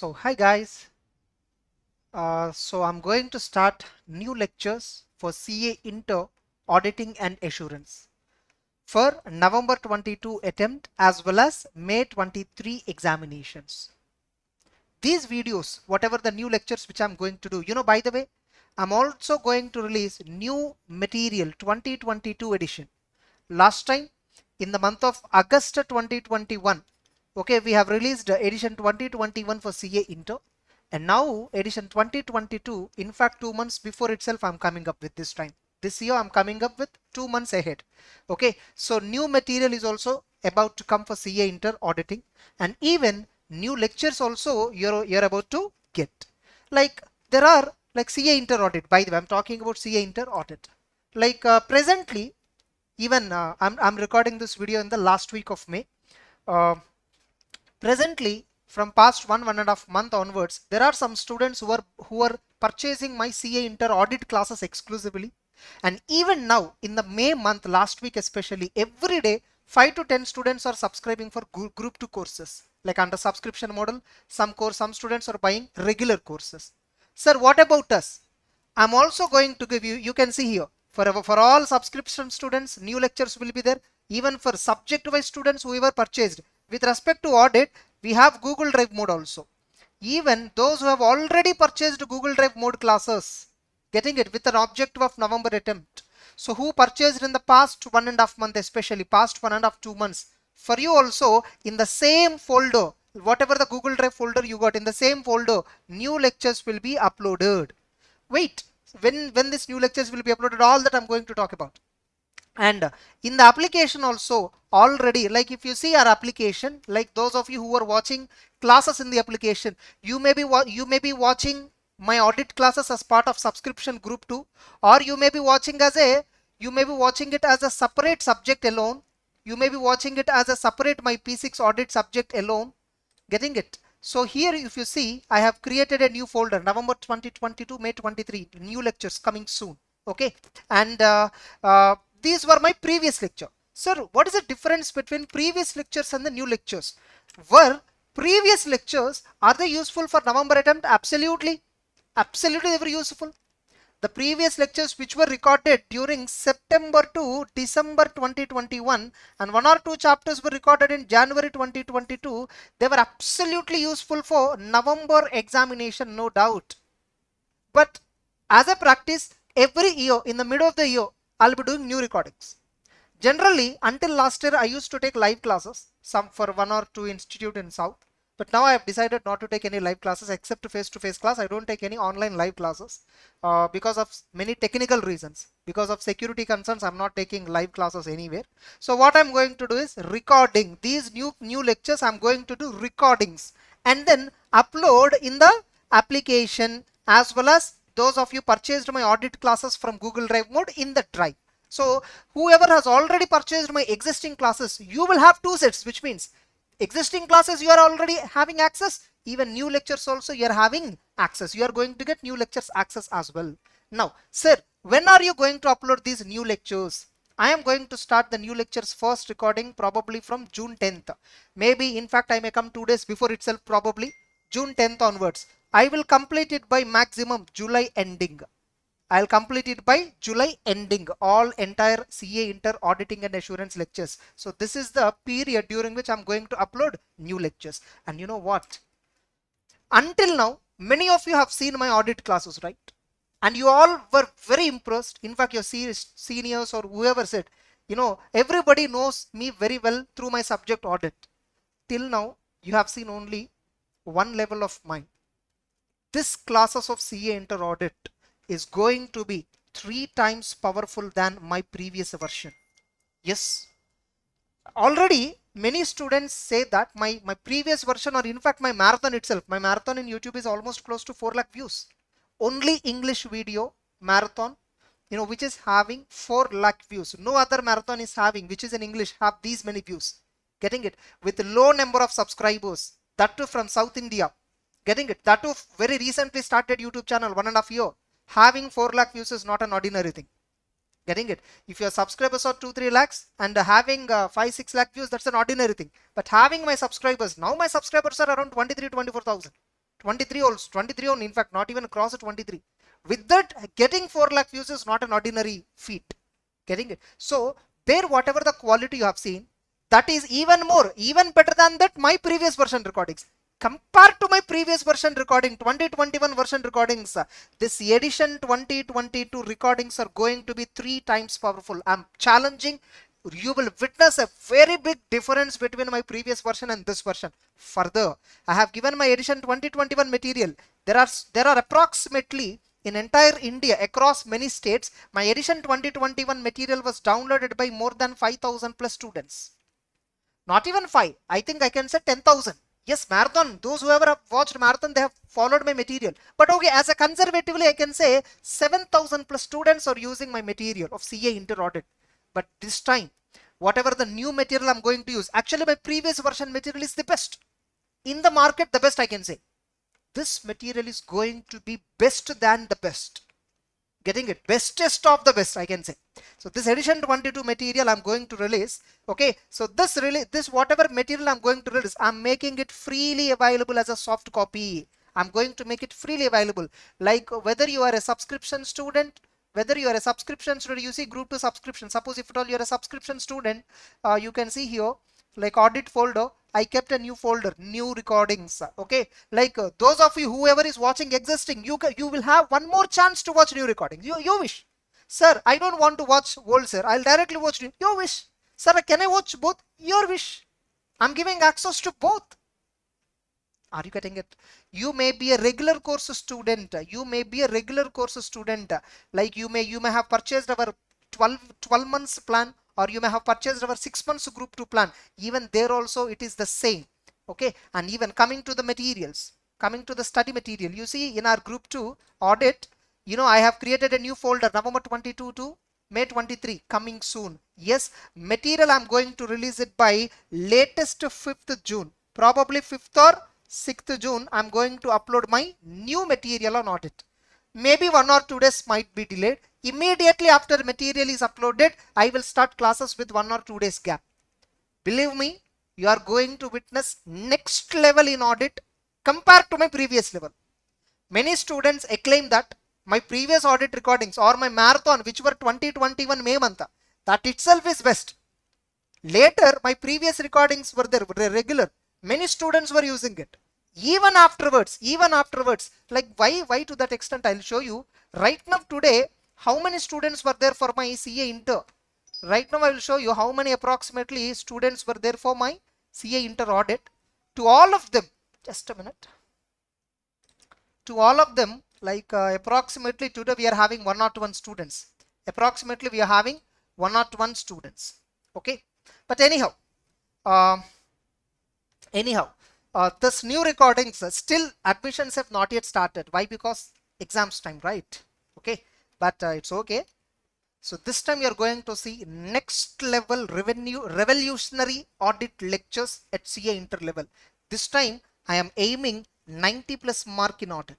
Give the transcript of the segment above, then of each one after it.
So hi guys, so I'm going to start new lectures for CA Inter Auditing and Assurance for November 22 attempt as well as May 23 examinations. These videos, whatever the new lectures which I'm going to do, by the way, I'm also going to release new material 2022 edition. Last time in the month of August 2021, okay, we have released edition 2021 for CA Inter, and now edition 2022. In fact, 2 months before itself I'm coming up with this time. This year I'm coming up with 2 months ahead. Okay, so new material is also about to come for CA Inter auditing, and even new lectures also you're about to get. Like there are like CA Inter audit. By the way, I'm talking about CA Inter audit. Like presently, even I'm recording this video in the last week of May. Uh, Presently, from past one and a half month onwards, there are some students who are purchasing my CA Inter audit classes exclusively. And even now, in the May month, last week especially, every day 5 to 10 students are subscribing for group 2 courses. Like under subscription model, some students are buying regular courses. Sir, what about us? I'm also going to give you can see here, for all subscription students, new lectures will be there. Even for subject wise students, whoever purchased, with respect to audit, we have Google Drive mode also. Even those who have already purchased Google Drive mode classes, getting it with an objective of November attempt. So who purchased in the past 1.5 month, especially past 1.5 to 2 months, for you also in the same folder, whatever the Google Drive folder you got, in the same folder, new lectures will be uploaded. Wait, when this new lectures will be uploaded, all that I'm going to talk about. And in the application also already, like if you see our application, like those of you who are watching classes in the application, you may be watching my audit classes as part of subscription group 2, or you may be watching it as a separate subject alone. You may be watching it as a separate my P6 audit subject alone, getting it. So here if you see, I have created a new folder, November 2022 May 23, new lectures coming soon. Okay, and these were my previous lecture. Sir, what is the difference between previous lectures and the new lectures? Were previous lectures, are they useful for November attempt? Absolutely, they were useful. The previous lectures which were recorded during September to December 2021, and 1 or 2 chapters were recorded in January 2022, they were absolutely useful for November examination, no doubt. But as a practice, every year in the middle of the year, I'll be doing new recordings. Generally, until last year, I used to take live classes, some for 1 or 2 institute in South. But now I have decided not to take any live classes except face-to-face class. I don't take any online live classes because of many technical reasons. Because of security concerns, I'm not taking live classes anywhere. So what I'm going to do is recording these new lectures. I'm going to do recordings and then upload in the application, as well as those of you purchased my audit classes from Google Drive mode in the drive. So whoever has already purchased my existing classes, you will have 2 sets, which means existing classes you are already having access, even new lectures also you are having access. You are going to get new lectures access as well. Now, sir, when are you going to upload these new lectures? I am going to start the new lectures first recording probably from June 10th. Maybe, in fact, I may come 2 days before itself, probably June 10th onwards. I will complete it by maximum July ending. I'll complete it by July ending, all entire CA Inter auditing and assurance lectures. So this is the period during which I'm going to upload new lectures. And you know what? Until now, many of you have seen my audit classes, right? And you all were very impressed. In fact, your seniors or whoever said, everybody knows me very well through my subject audit. Till now, you have seen only one level of mine. This classes of CA Inter audit is going to be 3 times powerful than my previous version. Yes, already many students say that my previous version, or in fact my marathon itself, my marathon in YouTube is almost close to 4 lakh views. Only English video marathon, which is having 4 lakh views. No other marathon is having, which is in English, have these many views. Getting it? With a low number of subscribers, that too from South India. Getting it? That too very recently started YouTube channel, 1.5 years. Having 4 lakh views is not an ordinary thing. Getting it? If your subscribers are 2-3 lakhs and having 5-6 lakh views, that's an ordinary thing. But having my subscribers, now my subscribers are around 23-24,000. 23 also, 23 only, in fact, not even across 23. With that, getting 4 lakh views is not an ordinary feat. Getting it? So there, whatever the quality you have seen, that is even more, even better than that my previous version recordings. Compared to my previous version recording, 2021 version recordings, this edition 2022 recordings are going to be 3 times powerful. I'm challenging. You will witness a very big difference between my previous version and this version. Further, I have given my edition 2021 material. There are approximately in entire India across many states, my edition 2021 material was downloaded by more than 5,000 plus students. Not even 5. I think I can say 10,000. Yes, marathon. Those who ever have watched marathon, they have followed my material. But okay, as a conservatively, I can say 7,000 plus students are using my material of CA Inter Audit. But this time, whatever the new material I'm going to use, actually my previous version material is the best. In the market, the best I can say. This material is going to be best than the best. Getting it? Bestest of the best, I can say. So this edition 22 material I'm going to release. Okay, so this whatever material I'm going to release, I'm making it freely available as a soft copy. I'm going to make it freely available. Like whether you are a subscription student, you see group 2 subscription. Suppose if at all you're a subscription student, you can see here like audit folder. I kept a new folder, new recordings. Okay, like those of you whoever is watching existing, you will have one more chance to watch new recordings. You wish, sir, I don't want to watch old, sir, I'll directly watch new. Your wish, sir, can I watch both? Your wish. I'm giving access to both. Are you getting it? You may be a regular course student. Like you may have purchased our 12 months plan, or you may have purchased our 6 months group 2 plan. Even there also it is the same. Okay, and even coming to the materials, coming to the study material, you see in our group 2 audit, I have created a new folder, November 22 to May 23, coming soon. Yes, material I'm going to release it by latest 5th June, probably 5th or 6th June. I'm going to upload my new material on audit. Maybe 1 or 2 days might be delayed. Immediately after material is uploaded, I will start classes with 1 or 2 days gap. Believe me, you are going to witness next level in audit compared to my previous level. Many students acclaim that my previous audit recordings or my marathon, which were 2021 May month, that itself is best. Later, my previous recordings were there, were regular. Many students were using it. Even afterwards, like why to that extent, I'll show you. Right now today, how many students were there for my CA Inter? Right now I will show you how many approximately students were there for my CA Inter Audit. To all of them, just a minute. To all of them, like approximately today we are having 101 students. Approximately we are having 101 students. Okay, but anyhow, this new recordings, still admissions have not yet started. Why? Because exams time, right? Okay, but it's okay. So this time you are going to see next level revolutionary audit lectures at CA Inter level. This time I am aiming 90 plus mark in audit.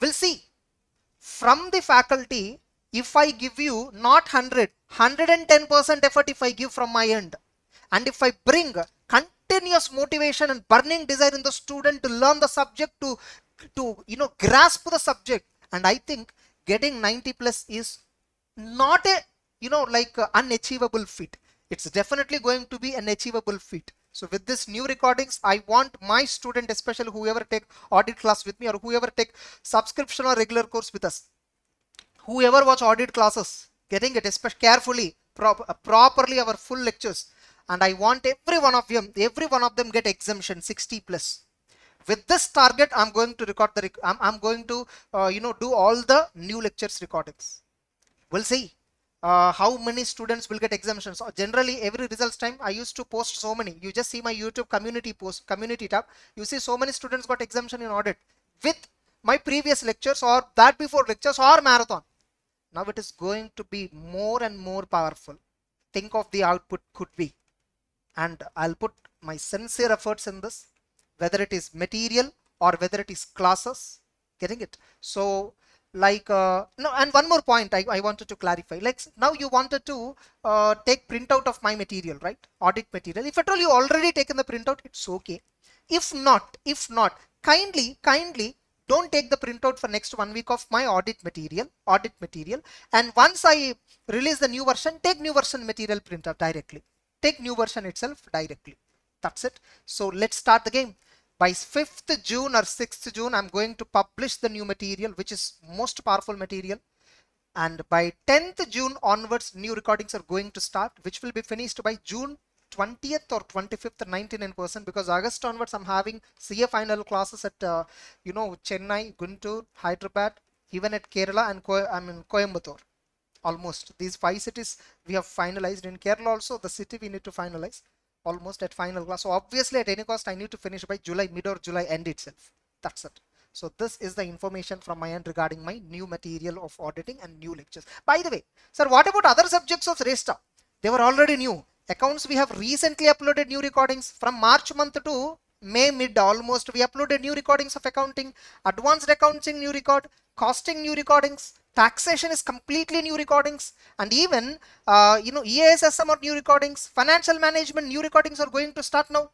We'll see. From the faculty, if I give you not 110% effort if I give from my end, and if I bring continuous motivation and burning desire in the student to learn the subject, to grasp the subject, and I think getting 90 plus is not a unachievable feat. It's definitely going to be an achievable feat. So with this new recordings, I want my student, especially whoever take audit class with me or whoever take subscription or regular course with us, whoever watch audit classes, getting it especially carefully, properly our full lectures, and I want every one of them get exemption 60 plus. With this target, I'm going to record I'm going to do all the new lectures recordings. We'll see how many students will get exemptions. Generally, every results time I used to post so many. You just see my YouTube community tab. You see so many students got exemption in audit with my previous lectures or that before lectures or marathon. Now it is going to be more and more powerful. Think of the output could be, and I'll put my sincere efforts in this, whether it is material or whether it is classes. Getting it? So like no, and one more point I wanted to clarify. Like now you wanted to take printout of my material, right? Audit material. If at all you already taken the printout, it's okay. If not, kindly don't take the printout for next 1 week of my audit material. And once I release the new version, take new version material printout directly. Take new version itself directly. That's it. So let's start the game. By 5th June or 6th June, I'm going to publish the new material, which is most powerful material. And by 10th June onwards, new recordings are going to start, which will be finished by June 20th or 25th, 99%, because August onwards I'm having CA final classes at Chennai, Guntur, Hyderabad, even at Kerala and Coimbatore. Almost these 5 cities we have finalized. In Kerala also the city we need to finalize almost at final class. So obviously at any cost I need to finish by July mid or July end itself. That's it. So this is the information from my end regarding my new material of auditing and new lectures. By the way, sir, what about other subjects of Resta? They were already new. Accounts, we have recently uploaded new recordings from March month to May mid almost. We uploaded new recordings of accounting, advanced accounting new record, costing new recordings, taxation is completely new recordings, and even EASSM or new recordings, financial management new recordings are going to start now,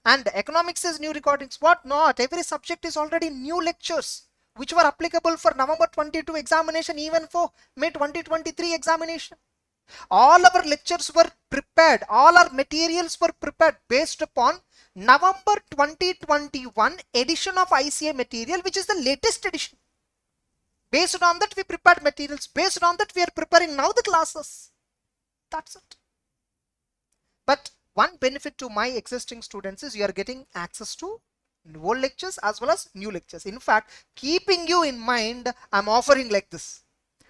and economics is new recordings. What not? Every subject is already new lectures which were applicable for November 22 examination, even for May 2023 examination. All our lectures were prepared, all our materials were prepared based upon November 2021 edition of ICA material, which is the latest edition. Based on that we prepared materials, based on that we are preparing now the classes. That's it. But one benefit to my existing students is you are getting access to old lectures as well as new lectures. In fact, keeping you in mind, I'm offering like this.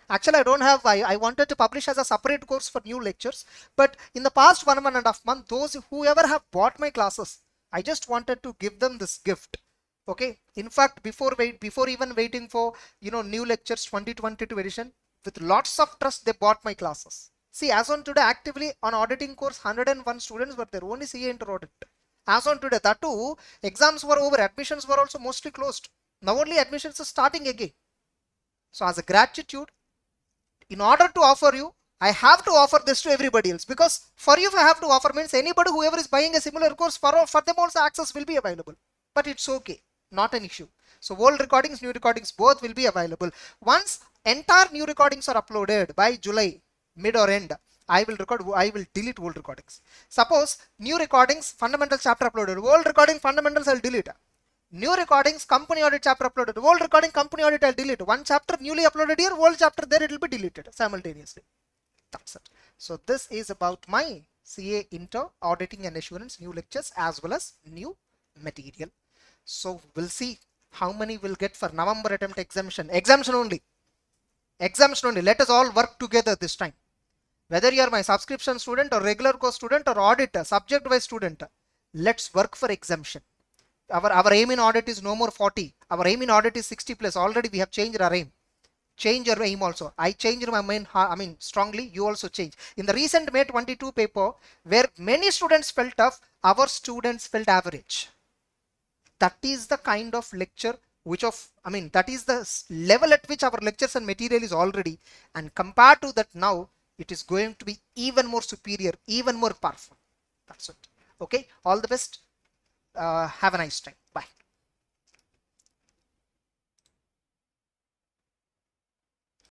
Actually, I don't have, I wanted to publish as a separate course for new lectures, but in the past 1.5 months, those whoever have bought my classes, I just wanted to give them this gift. Okay. In fact, before even waiting for, new lectures 2022 edition, with lots of trust, they bought my classes. See, as on today, actively on auditing course, 101 students were there, only CA inter audit. As on today, that too, exams were over, admissions were also mostly closed. Now only admissions are starting again. So as a gratitude, in order to offer you, I have to offer this to everybody else, because for you, if I have to offer means anybody, whoever is buying a similar course, for them also access will be available. But it's okay, not an issue. So old recordings, new recordings, both will be available. Once entire new recordings are uploaded by July mid or end, I will delete old recordings. Suppose new recordings, fundamental chapter uploaded, old recording fundamentals I'll delete. New recordings, company audit chapter uploaded, old recording, company audit I'll delete. One chapter newly uploaded here, old chapter there, it will be deleted simultaneously. That's it. So this is about my CA Inter Auditing and Assurance new lectures as well as new material. So we'll see how many we'll get for November attempt exemption. Exemption only. Exemption only. Let us all work together this time. Whether you are my subscription student or regular course student or auditor, subject wise student, let's work for exemption. Our aim in audit is no more 40. Our aim in audit is 60 plus. Already we have changed our aim. Change your aim also. I changed my main, strongly. You also change. In the recent May 22 paper, where many students felt tough, our students felt average. That is the kind of lecture that is the level at which our lectures and material is already. And compared to that now, it is going to be even more superior, even more powerful. That's it. Okay. All the best. Have a nice time. Bye.